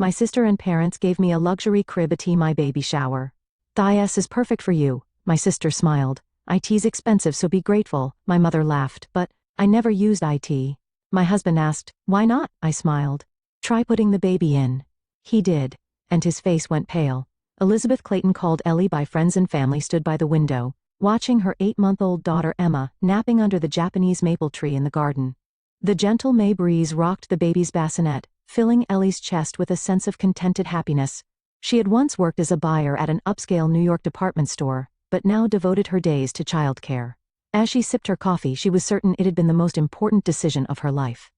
My sister and parents gave me a luxury crib at my baby shower. This is perfect for you, my sister smiled. It's expensive, so be grateful, my mother laughed, but I never used it. My husband asked, why not? I smiled. Try putting the baby in. He did, and his face went pale. Elizabeth Clayton, called Ellie by friends and family, stood by the window, watching her 8-month-old daughter Emma napping under the Japanese maple tree in the garden. The gentle May breeze rocked the baby's bassinet, filling Ellie's chest with a sense of contented happiness. She had once worked as a buyer at an upscale New York department store, but now devoted her days to childcare. As she sipped her coffee, she was certain it had been the most important decision of her life.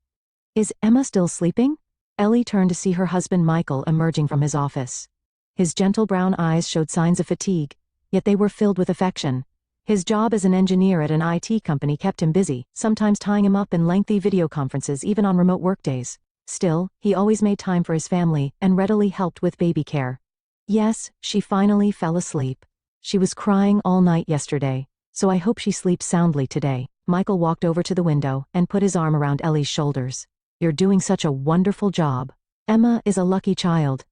Is Emma still sleeping? Ellie turned to see her husband Michael emerging from his office. His gentle brown eyes showed signs of fatigue, yet they were filled with affection. His job as an engineer at an IT company kept him busy, sometimes tying him up in lengthy video conferences even on remote workdays. Still, he always made time for his family and readily helped with baby care. Yes, she finally fell asleep. She was crying all night yesterday, so I hope she sleeps soundly today. Michael walked over to the window and put his arm around Ellie's shoulders. You're doing such a wonderful job. Emma is a lucky child.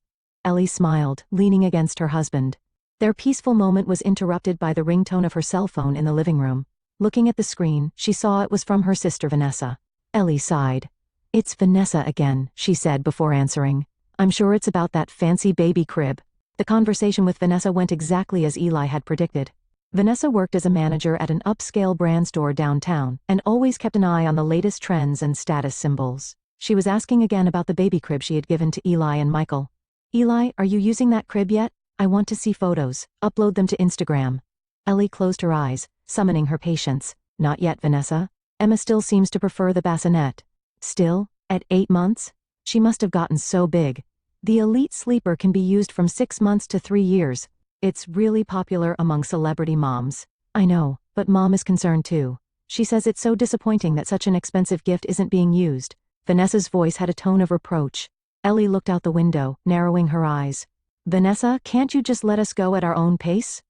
Ellie smiled, leaning against her husband. Their peaceful moment was interrupted by the ringtone of her cell phone in the living room. Looking at the screen, she saw it was from her sister Vanessa. Ellie sighed. It's Vanessa again, she said before answering. I'm sure it's about that fancy baby crib. The conversation with Vanessa went exactly as Eli had predicted. Vanessa worked as a manager at an upscale brand store downtown and always kept an eye on the latest trends and status symbols. She was asking again about the baby crib she had given to Eli and Michael. Eli, are you using that crib yet? I want to see photos. Upload them to Instagram. Ellie closed her eyes, summoning her patience. Not yet, Vanessa. Emma still seems to prefer the bassinet. Still, at 8 months? She must have gotten so big. The elite sleeper can be used from 6 months to 3 years. It's really popular among celebrity moms. I know, but Mom is concerned too. She says it's so disappointing that such an expensive gift isn't being used. Vanessa's voice had a tone of reproach. Ellie looked out the window, narrowing her eyes. Vanessa, can't you just let us go at our own pace?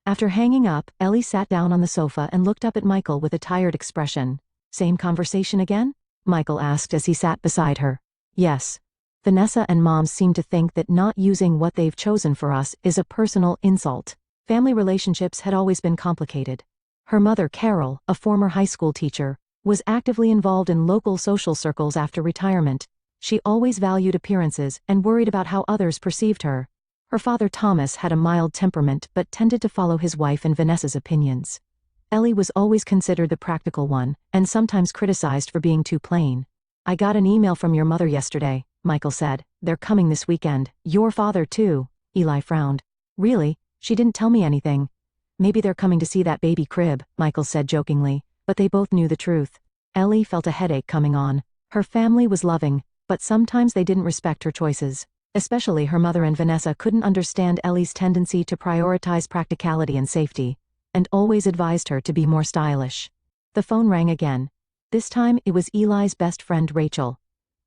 After hanging up, Ellie sat down on the sofa and looked up at Michael with a tired expression. Same conversation again? Michael asked as he sat beside her. Yes. Vanessa and Mom seem to think that not using what they've chosen for us is a personal insult. Family relationships had always been complicated. Her mother, Carol, a former high school teacher, was actively involved in local social circles after retirement. She always valued appearances and worried about how others perceived her. Her father, Thomas, had a mild temperament but tended to follow his wife and Vanessa's opinions. Ellie was always considered the practical one, and sometimes criticized for being too plain. I got an email from your mother yesterday, Michael said. They're coming this weekend. Your father too. Eli frowned. Really? She didn't tell me anything. Maybe they're coming to see that baby crib, Michael said jokingly, but they both knew the truth. Ellie felt a headache coming on. Her family was loving, but sometimes they didn't respect her choices. Especially her mother and Vanessa couldn't understand Ellie's tendency to prioritize practicality and safety, and always advised her to be more stylish. The phone rang again. This time it was Eli's best friend Rachel.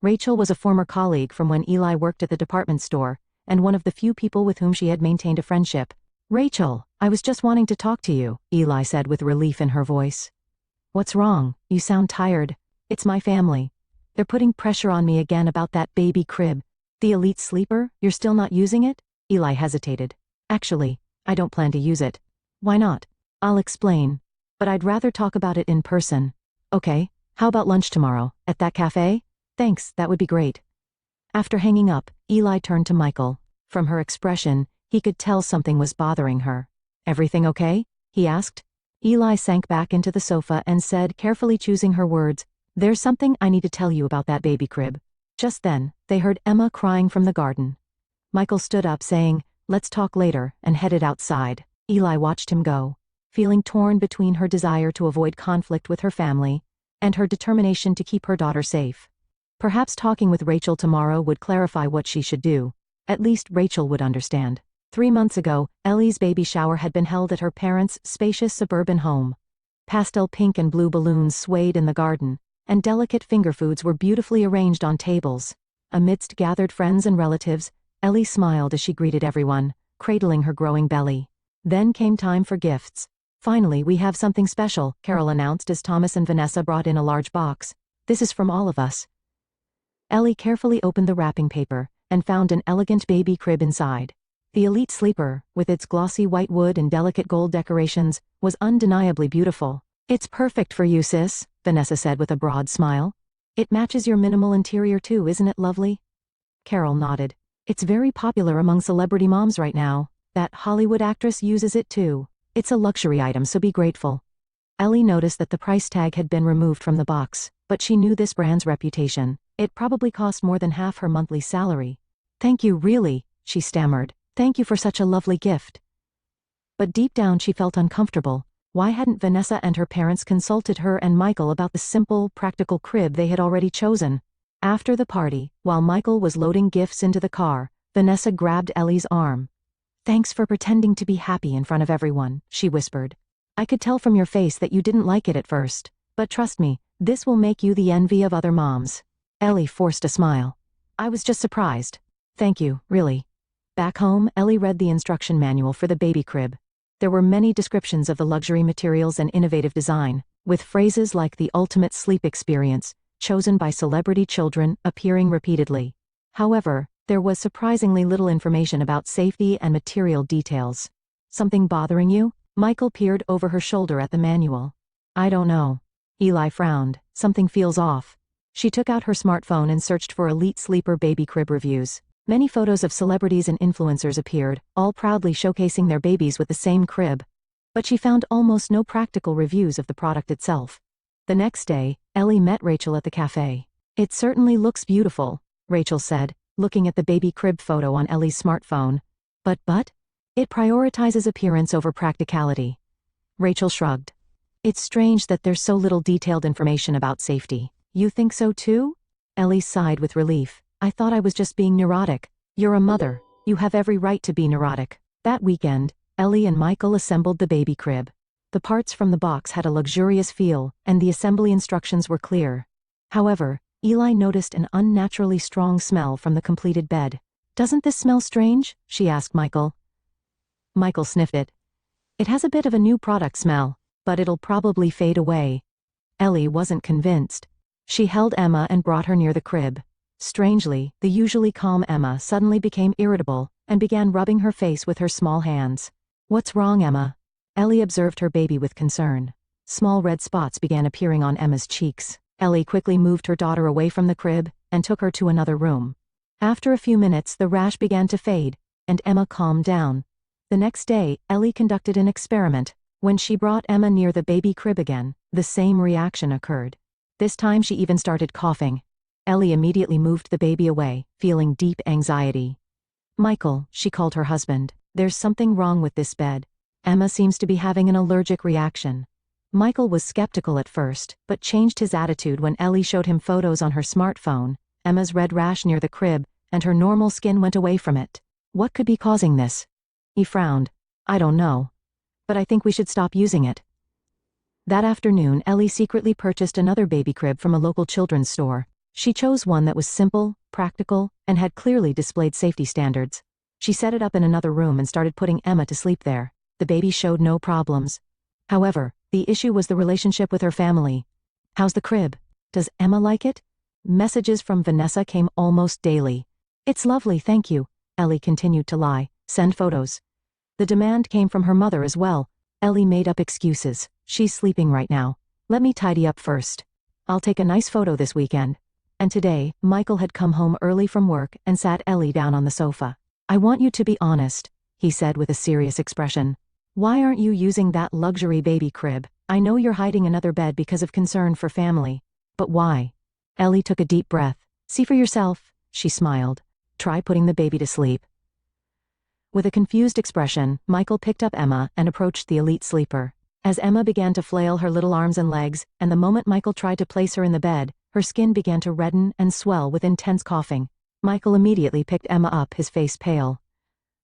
Rachel was a former colleague from when Eli worked at the department store, and one of the few people with whom she had maintained a friendship. Rachel, I was just wanting to talk to you, Eli said with relief in her voice. What's wrong? You sound tired. It's my family. They're putting pressure on me again about that baby crib. The elite sleeper, you're still not using it? Eli hesitated. Actually, I don't plan to use it. Why not? I'll explain. But I'd rather talk about it in person. Okay, how about lunch tomorrow, at that cafe? Thanks, that would be great. After hanging up, Eli turned to Michael. From her expression, he could tell something was bothering her. Everything okay? He asked. Eli sank back into the sofa and said, carefully choosing her words, There's something I need to tell you about that baby crib. Just then, they heard Emma crying from the garden. Michael stood up saying, Let's talk later, and headed outside. Eli watched him go, feeling torn between her desire to avoid conflict with her family and her determination to keep her daughter safe. Perhaps talking with Rachel tomorrow would clarify what she should do. At least Rachel would understand. 3 months ago, Ellie's baby shower had been held at her parents' spacious suburban home. Pastel pink and blue balloons swayed in the garden, and delicate finger foods were beautifully arranged on tables. Amidst gathered friends and relatives, Ellie smiled as she greeted everyone, cradling her growing belly. Then came time for gifts. Finally, we have something special, Carol announced as Thomas and Vanessa brought in a large box. This is from all of us. Ellie carefully opened the wrapping paper, and found an elegant baby crib inside. The elite sleeper, with its glossy white wood and delicate gold decorations, was undeniably beautiful. "It's perfect for you, sis," Vanessa said with a broad smile. "It matches your minimal interior too, isn't it lovely?" Carol nodded. "It's very popular among celebrity moms right now. That Hollywood actress uses it too. It's a luxury item, so be grateful." Ellie noticed that the price tag had been removed from the box, but she knew this brand's reputation. It probably cost more than half her monthly salary. "Thank you, really," she stammered. "Thank you for such a lovely gift." But deep down she felt uncomfortable. Why hadn't Vanessa and her parents consulted her and Michael about the simple, practical crib they had already chosen? After the party, while Michael was loading gifts into the car, Vanessa grabbed Ellie's arm. "Thanks for pretending to be happy in front of everyone," she whispered. "I could tell from your face that you didn't like it at first, but trust me, this will make you the envy of other moms." Ellie forced a smile. "I was just surprised. Thank you, really." Back home, Ellie read the instruction manual for the baby crib. There were many descriptions of the luxury materials and innovative design, with phrases like the ultimate sleep experience, chosen by celebrity children, appearing repeatedly. However, there was surprisingly little information about safety and material details. "Something bothering you?" Michael peered over her shoulder at the manual. "I don't know." Eli frowned. "Something feels off." She took out her smartphone and searched for elite sleeper baby crib reviews. Many photos of celebrities and influencers appeared, all proudly showcasing their babies with the same crib. But she found almost no practical reviews of the product itself. The next day, Ellie met Rachel at the cafe. "It certainly looks beautiful," Rachel said, looking at the baby crib photo on Ellie's smartphone. But, it prioritizes appearance over practicality." Rachel shrugged. "It's strange that there's so little detailed information about safety." "You think so too?" Ellie sighed with relief. "I thought I was just being neurotic." "You're a mother. You have every right to be neurotic." That weekend, Ellie and Michael assembled the baby crib. The parts from the box had a luxurious feel, and the assembly instructions were clear. However, Eli noticed an unnaturally strong smell from the completed bed. "Doesn't this smell strange?" she asked Michael. Michael sniffed it. "It has a bit of a new product smell, but it'll probably fade away." Ellie wasn't convinced. She held Emma and brought her near the crib. Strangely, the usually calm Emma suddenly became irritable and began rubbing her face with her small hands. "What's wrong, Emma?" Ellie observed her baby with concern. Small red spots began appearing on Emma's cheeks. Ellie quickly moved her daughter away from the crib and took her to another room. After a few minutes, the rash began to fade, and Emma calmed down. The next day, Ellie conducted an experiment. When she brought Emma near the baby crib again, the same reaction occurred. This time she even started coughing. Ellie immediately moved the baby away, feeling deep anxiety. "Michael," she called her husband, "there's something wrong with this bed. Emma seems to be having an allergic reaction." Michael was skeptical at first, but changed his attitude when Ellie showed him photos on her smartphone, Emma's red rash near the crib, and her normal skin went away from it. What could be causing this? He frowned. "I don't know. But I think we should stop using it." That afternoon, Ellie secretly purchased another baby crib from a local children's store. She chose one that was simple, practical, and had clearly displayed safety standards. She set it up in another room and started putting Emma to sleep there. The baby showed no problems. However, the issue was the relationship with her family. "How's the crib? Does Emma like it?" Messages from Vanessa came almost daily. "It's lovely, thank you," Ellie continued to lie. "Send photos." The demand came from her mother as well. Ellie made up excuses. "She's sleeping right now. Let me tidy up first. I'll take a nice photo this weekend." And today, Michael had come home early from work and sat Ellie down on the sofa. "I want you to be honest," he said with a serious expression. "Why aren't you using that luxury baby crib? I know you're hiding another bed because of concern for family. But why?" Ellie took a deep breath. "See for yourself," she smiled. "Try putting the baby to sleep." With a confused expression, Michael picked up Emma and approached the elite sleeper. As Emma began to flail her little arms and legs, and the moment Michael tried to place her in the bed, her skin began to redden and swell with intense coughing. Michael immediately picked Emma up, his face pale.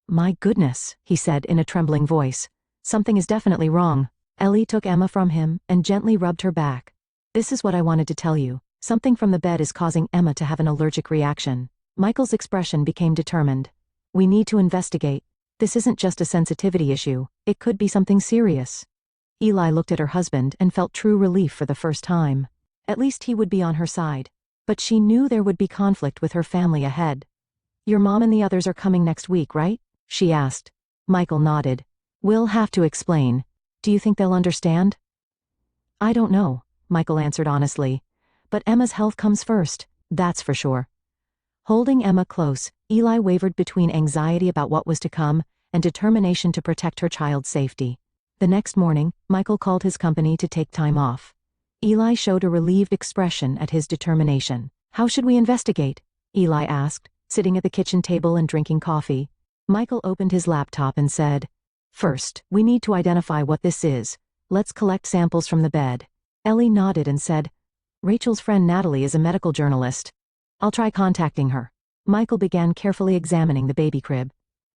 "My goodness," he said in a trembling voice. "Something is definitely wrong." Ellie took Emma from him and gently rubbed her back. "This is what I wanted to tell you. Something from the bed is causing Emma to have an allergic reaction." Michael's expression became determined. "We need to investigate. This isn't just a sensitivity issue. It could be something serious." Eli looked at her husband and felt true relief for the first time. At least he would be on her side. But she knew there would be conflict with her family ahead. Your mom and the others are coming next week, right? She asked. Michael nodded. We'll have to explain. Do you think they'll understand? I don't know, Michael answered honestly. But Emma's health comes first, that's for sure. Holding Emma close, Eli wavered between anxiety about what was to come and determination to protect her child's safety. The next morning, Michael called his company to take time off. Eli showed a relieved expression at his determination. How should we investigate? Eli asked, sitting at the kitchen table and drinking coffee. Michael opened his laptop and said, First, we need to identify what this is. Let's collect samples from the bed. Ellie nodded and said, Rachel's friend Natalie is a medical journalist. I'll try contacting her. Michael began carefully examining the baby crib.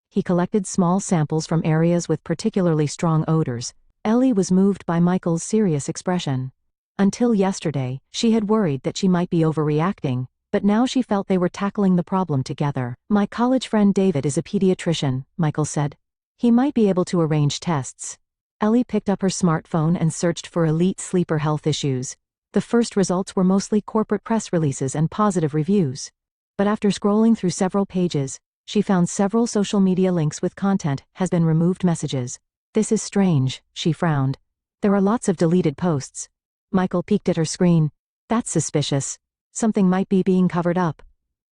He collected small samples from areas with particularly strong odors. Ellie was moved by Michael's serious expression. Until yesterday, she had worried that she might be overreacting, but now she felt they were tackling the problem together. My college friend David is a pediatrician, Michael said. He might be able to arrange tests. Ellie picked up her smartphone and searched for elite sleeper health issues. The first results were mostly corporate press releases and positive reviews. But after scrolling through several pages, she found several social media links with content has been removed messages. This is strange, she frowned. There are lots of deleted posts. Michael peeked at her screen. That's suspicious. Something might be being covered up.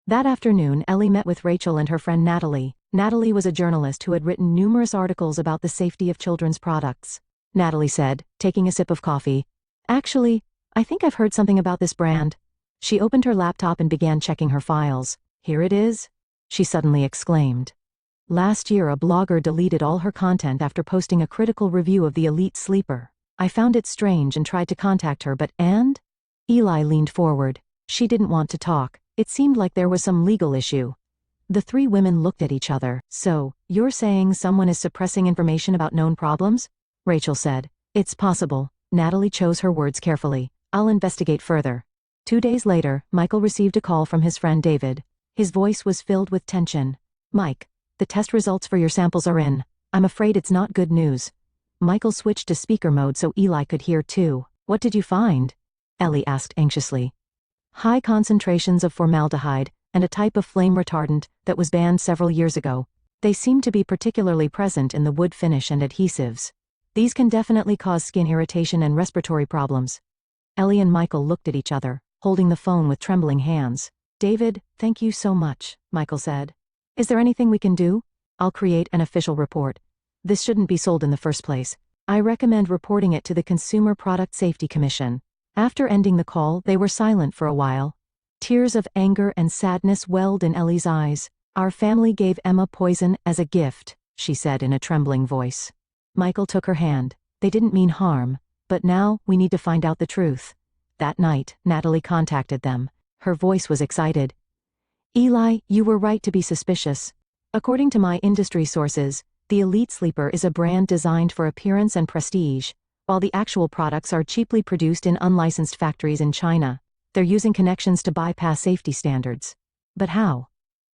That afternoon, Ellie met with Rachel and her friend Natalie. Natalie was a journalist who had written numerous articles about the safety of children's products. Natalie said, taking a sip of coffee, Actually, I think I've heard something about this brand. She opened her laptop and began checking her files. Here it is, she suddenly exclaimed. Last year, a blogger deleted all her content after posting a critical review of the elite sleeper. I found it strange and tried to contact her, but and? Eli leaned forward. She didn't want to talk. It seemed like there was some legal issue. The three women looked at each other. So, you're saying someone is suppressing information about known problems? Rachel said. It's possible. Natalie chose her words carefully. I'll investigate further. 2 days later, Michael received a call from his friend David. His voice was filled with tension. Mike, the test results for your samples are in. I'm afraid it's not good news. Michael switched to speaker mode so Eli could hear too. What did you find? Ellie asked anxiously. High concentrations of formaldehyde and a type of flame retardant that was banned several years ago. They seem to be particularly present in the wood finish and adhesives. These can definitely cause skin irritation and respiratory problems. Ellie and Michael looked at each other, holding the phone with trembling hands. David, thank you so much, Michael said. Is there anything we can do? I'll create an official report. This shouldn't be sold in the first place. I recommend reporting it to the Consumer Product Safety Commission. After ending the call, they were silent for a while. Tears of anger and sadness welled in Ellie's eyes. Our family gave Emma poison as a gift, she said in a trembling voice. Michael took her hand. They didn't mean harm, but now we need to find out the truth. That night, Natalie contacted them. Her voice was excited. Eli, you were right to be suspicious. According to my industry sources, the Elite Sleeper is a brand designed for appearance and prestige, while the actual products are cheaply produced in unlicensed factories in China. They're using connections to bypass safety standards. But how?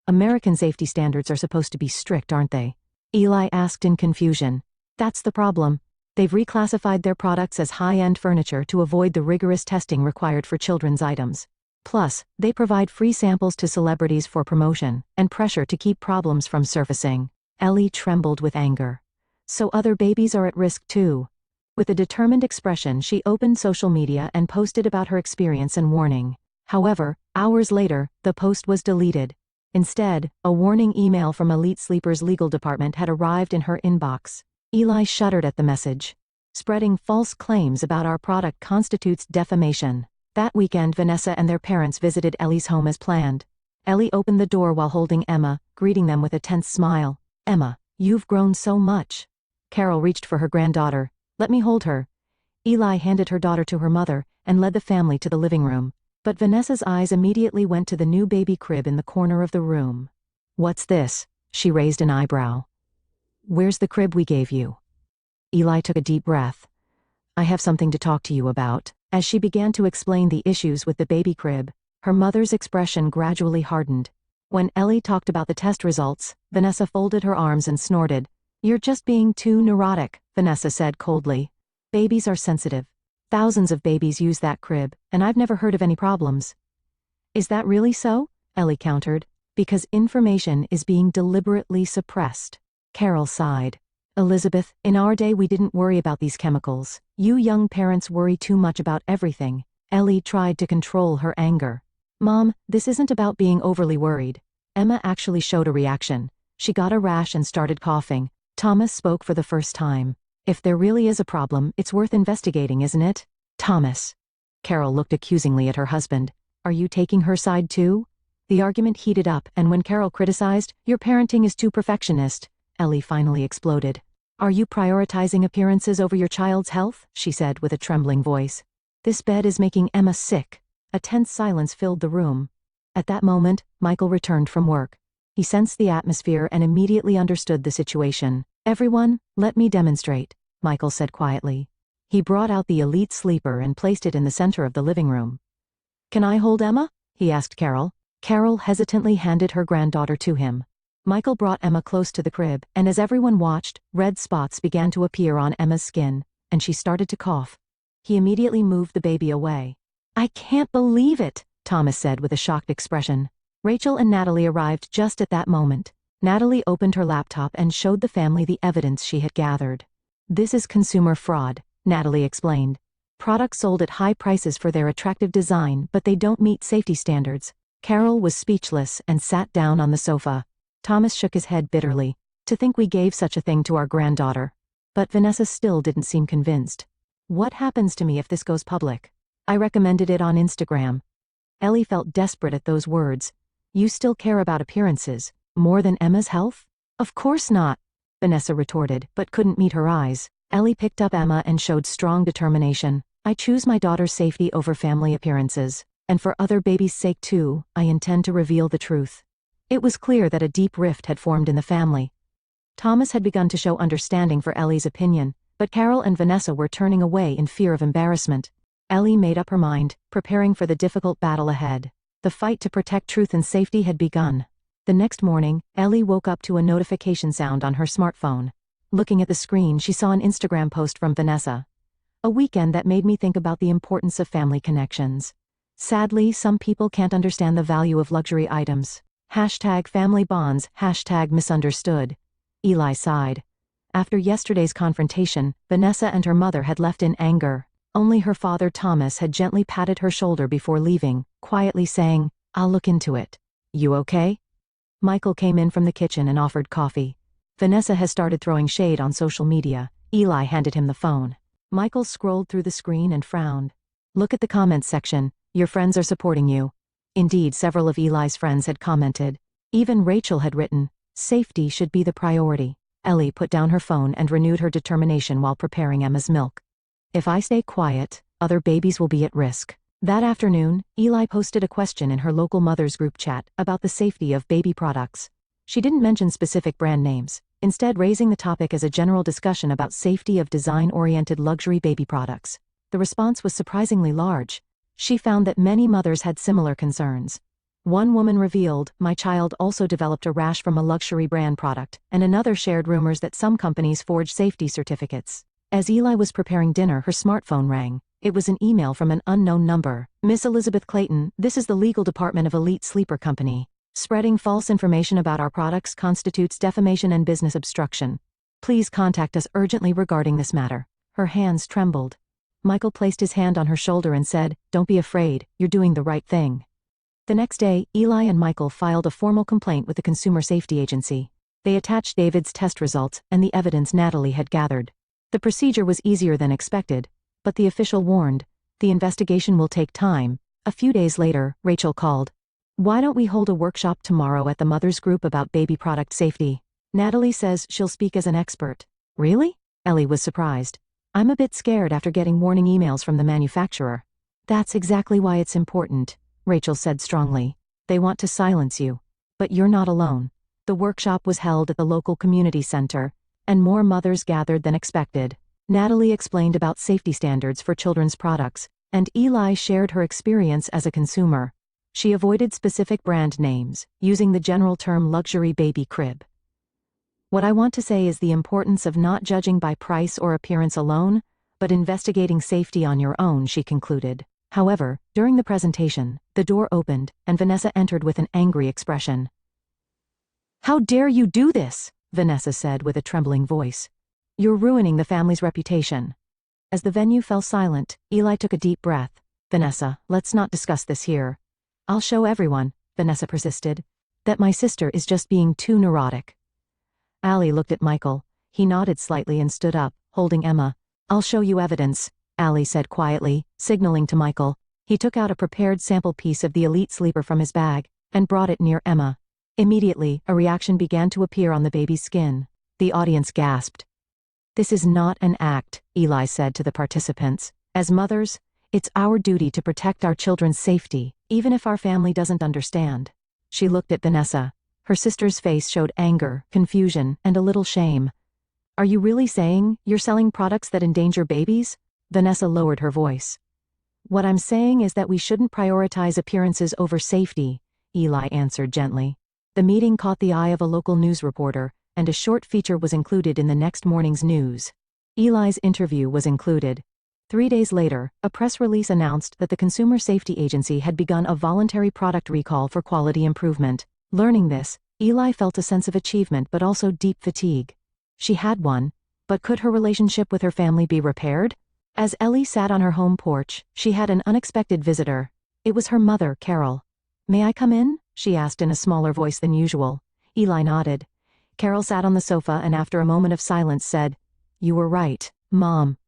American safety standards are supposed to be strict, aren't they? Eli asked in confusion. That's the problem. They've reclassified their products as high-end furniture to avoid the rigorous testing required for children's items. Plus, they provide free samples to celebrities for promotion and pressure to keep problems from surfacing. Ellie trembled with anger. So other babies are at risk too. With a determined expression, she opened social media and posted about her experience and warning. However, hours later, the post was deleted. Instead, a warning email from Elite Sleeper's legal department had arrived in her inbox. Eli shuddered at the message. Spreading false claims about our product constitutes defamation. That weekend, Vanessa and their parents visited Ellie's home as planned. Ellie opened the door while holding Emma, greeting them with a tense smile. Emma, you've grown so much. Carol reached for her granddaughter. Let me hold her. Eli handed her daughter to her mother and led the family to the living room. But Vanessa's eyes immediately went to the new baby crib in the corner of the room. What's this? She raised an eyebrow. Where's the crib we gave you? Eli took a deep breath. I have something to talk to you about. As she began to explain the issues with the baby crib, her mother's expression gradually hardened. When Ellie talked about the test results, Vanessa folded her arms and snorted. You're just being too neurotic, Vanessa said coldly. Babies are sensitive. Thousands of babies use that crib, and I've never heard of any problems. Is that really so? Ellie countered. Because information is being deliberately suppressed. Carol sighed. Elizabeth, in our day we didn't worry about these chemicals. You young parents worry too much about everything. Ellie tried to control her anger. Mom, this isn't about being overly worried. Emma actually showed a reaction. She got a rash and started coughing. Thomas spoke for the first time. If there really is a problem, it's worth investigating, isn't it? Thomas. Carol looked accusingly at her husband. Are you taking her side too? The argument heated up, and when Carol criticized, your parenting is too perfectionist, Ellie finally exploded. Are you prioritizing appearances over your child's health? She said with a trembling voice. This bed is making Emma sick. A tense silence filled the room. At that moment, Michael returned from work. He sensed the atmosphere and immediately understood the situation. Everyone, let me demonstrate, Michael said quietly. He brought out the elite sleeper and placed it in the center of the living room. Can I hold Emma? He asked Carol. Carol hesitantly handed her granddaughter to him. Michael brought Emma close to the crib, and as everyone watched, red spots began to appear on Emma's skin, and she started to cough. He immediately moved the baby away. I can't believe it, Thomas said with a shocked expression. Rachel and Natalie arrived just at that moment. Natalie opened her laptop and showed the family the evidence she had gathered. This is consumer fraud, Natalie explained. Products sold at high prices for their attractive design, but they don't meet safety standards. Carol was speechless and sat down on the sofa. Thomas shook his head bitterly. To think we gave such a thing to our granddaughter. But Vanessa still didn't seem convinced. What happens to me if this goes public? I recommended it on Instagram. Ellie felt desperate at those words. You still care about appearances, more than Emma's health? Of course not, Vanessa retorted, but couldn't meet her eyes. Ellie picked up Emma and showed strong determination. I choose my daughter's safety over family appearances. And for other babies' sake too, I intend to reveal the truth. It was clear that a deep rift had formed in the family. Thomas had begun to show understanding for Ellie's opinion, but Carol and Vanessa were turning away in fear of embarrassment. Ellie made up her mind, preparing for the difficult battle ahead. The fight to protect truth and safety had begun. The next morning, Ellie woke up to a notification sound on her smartphone. Looking at the screen, she saw an Instagram post from Vanessa. A weekend that made me think about the importance of family connections. Sadly, some people can't understand the value of luxury items. #family bonds, #misunderstood. Eli sighed. After yesterday's confrontation, Vanessa and her mother had left in anger. Only her father Thomas had gently patted her shoulder before leaving, quietly saying, I'll look into it. You okay? Michael came in from the kitchen and offered coffee. Vanessa has started throwing shade on social media. Eli handed him the phone. Michael scrolled through the screen and frowned. Look at the comments section. Your friends are supporting you. Indeed, several of Eli's friends had commented. Even Rachel had written, safety should be the priority. Ellie put down her phone and renewed her determination while preparing Emma's milk. If I stay quiet, other babies will be at risk. That afternoon, Eli posted a question in her local mothers group chat about the safety of baby products. She didn't mention specific brand names, instead raising the topic as a general discussion about safety of design-oriented luxury baby products. The response was surprisingly large. She found that many mothers had similar concerns. One woman revealed, my child also developed a rash from a luxury brand product, and another shared rumors that some companies forge safety certificates. As Eli was preparing dinner, her smartphone rang. It was an email from an unknown number. Miss Elizabeth Clayton, this is the legal department of Elite Sleeper Company. Spreading false information about our products constitutes defamation and business obstruction. Please contact us urgently regarding this matter. Her hands trembled. Michael placed his hand on her shoulder and said, Don't be afraid, you're doing the right thing. The next day, Eli and Michael filed a formal complaint with the Consumer Safety Agency. They attached David's test results and the evidence Natalie had gathered. The procedure was easier than expected, but the official warned, the investigation will take time. A few days later, Rachel called. Why don't we hold a workshop tomorrow at the mothers group about baby product safety? Natalie says she'll speak as an expert. Really? Ellie was surprised. I'm a bit scared after getting warning emails from the manufacturer. That's exactly why it's important, Rachel said strongly. They want to silence you. But you're not alone. The workshop was held at the local community center, and more mothers gathered than expected. Natalie explained about safety standards for children's products, and Eli shared her experience as a consumer. She avoided specific brand names, using the general term luxury baby crib. What I want to say is the importance of not judging by price or appearance alone, but investigating safety on your own, she concluded. However, during the presentation, the door opened, and Vanessa entered with an angry expression. "How dare you do this?" Vanessa said with a trembling voice. "You're ruining the family's reputation." As the venue fell silent, Eli took a deep breath. "Vanessa, let's not discuss this here. I'll show everyone," Vanessa persisted, "that my sister is just being too neurotic." Allie looked at Michael. He nodded slightly and stood up, holding Emma. "I'll show you evidence," Allie said quietly, signaling to Michael. He took out a prepared sample piece of the Elite Sleeper from his bag and brought it near Emma. Immediately, a reaction began to appear on the baby's skin. The audience gasped. "This is not an act," Eli said to the participants. "As mothers, it's our duty to protect our children's safety, even if our family doesn't understand." She looked at Vanessa. Her sister's face showed anger, confusion, and a little shame. "Are you really saying you're selling products that endanger babies?" Vanessa lowered her voice. "What I'm saying is that we shouldn't prioritize appearances over safety," Eli answered gently. The meeting caught the eye of a local news reporter, and a short feature was included in the next morning's news. Eli's interview was included. 3 days later, a press release announced that the Consumer Safety Agency had begun a voluntary product recall for quality improvement. Learning this, Eli felt a sense of achievement but also deep fatigue. She had won, but could her relationship with her family be repaired? As Ellie sat on her home porch, she had an unexpected visitor. It was her mother, Carol. "May I come in?" she asked in a smaller voice than usual. Eli nodded. Carol sat on the sofa and after a moment of silence said, "You were right, Mom."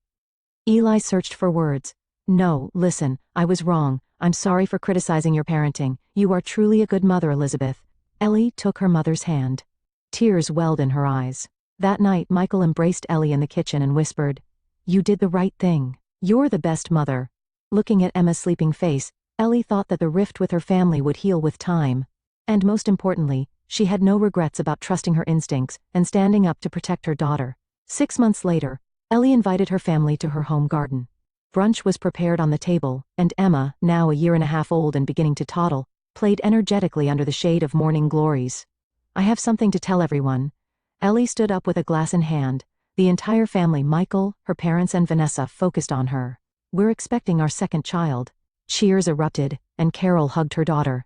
Eli searched for words. "No, listen, I was wrong. I'm sorry for criticizing your parenting. You are truly a good mother, Elizabeth." Ellie took her mother's hand. Tears welled in her eyes. That night, Michael embraced Ellie in the kitchen and whispered, "You did the right thing. You're the best mother." Looking at Emma's sleeping face, Ellie thought that the rift with her family would heal with time. And most importantly, she had no regrets about trusting her instincts and standing up to protect her daughter. 6 months later, Ellie invited her family to her home garden. Brunch was prepared on the table, and Emma, now a year and a half old and beginning to toddle, played energetically under the shade of morning glories. "I have something to tell everyone." Ellie stood up with a glass in hand. The entire family, Michael, her parents and Vanessa, focused on her. "We're expecting our second child." Cheers erupted, and Carol hugged her daughter.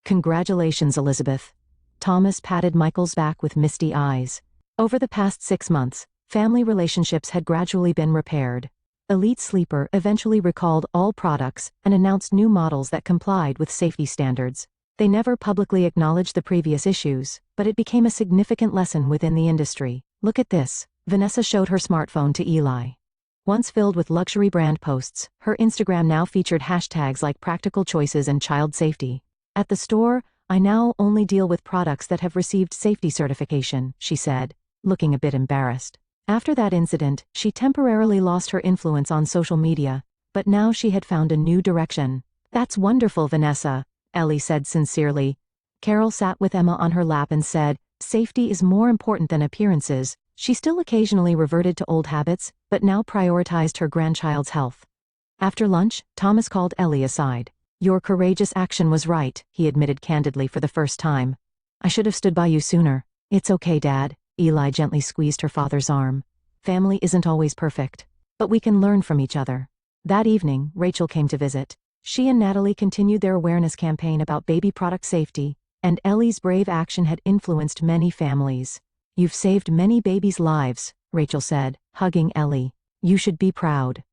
"Congratulations, Elizabeth." Thomas patted Michael's back with misty eyes. Over the past 6 months, family relationships had gradually been repaired. Elite Sleeper eventually recalled all products and announced new models that complied with safety standards. They never publicly acknowledged the previous issues, but it became a significant lesson within the industry. "Look at this." Vanessa showed her smartphone to Eli. Once filled with luxury brand posts, her Instagram now featured hashtags like practical choices and child safety. "At the store, I now only deal with products that have received safety certification," she said, looking a bit embarrassed. After that incident, she temporarily lost her influence on social media, but now she had found a new direction. "That's wonderful, Vanessa," Ellie said sincerely. Carol sat with Emma on her lap and said, "Safety is more important than appearances." She still occasionally reverted to old habits, but now prioritized her grandchild's health. After lunch, Thomas called Ellie aside. "Your courageous action was right," he admitted candidly for the first time. "I should have stood by you sooner." "It's okay, Dad." Eli gently squeezed her father's arm. "Family isn't always perfect, but we can learn from each other." That evening, Rachel came to visit. She and Natalie continued their awareness campaign about baby product safety, and Ellie's brave action had influenced many families. "You've saved many babies' lives," Rachel said, hugging Ellie. "You should be proud."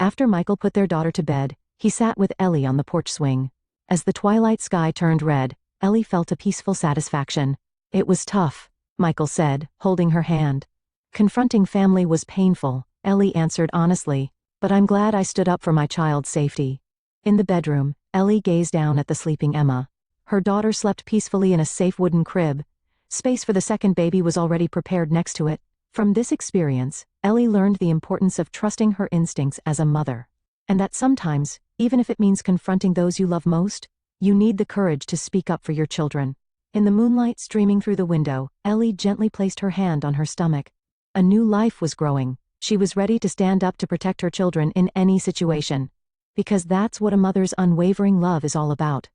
After Michael put their daughter to bed, he sat with Ellie on the porch swing. As the twilight sky turned red, Ellie felt a peaceful satisfaction. "It was tough," Michael said, holding her hand. "Confronting family was painful," Ellie answered honestly, "but I'm glad I stood up for my child's safety." In the bedroom, Ellie gazed down at the sleeping Emma. Her daughter slept peacefully in a safe wooden crib. Space for the second baby was already prepared next to it. From this experience, Ellie learned the importance of trusting her instincts as a mother. And that sometimes, even if it means confronting those you love most, you need the courage to speak up for your children. In the moonlight streaming through the window, Ellie gently placed her hand on her stomach. A new life was growing. She was ready to stand up to protect her children in any situation. Because that's what a mother's unwavering love is all about.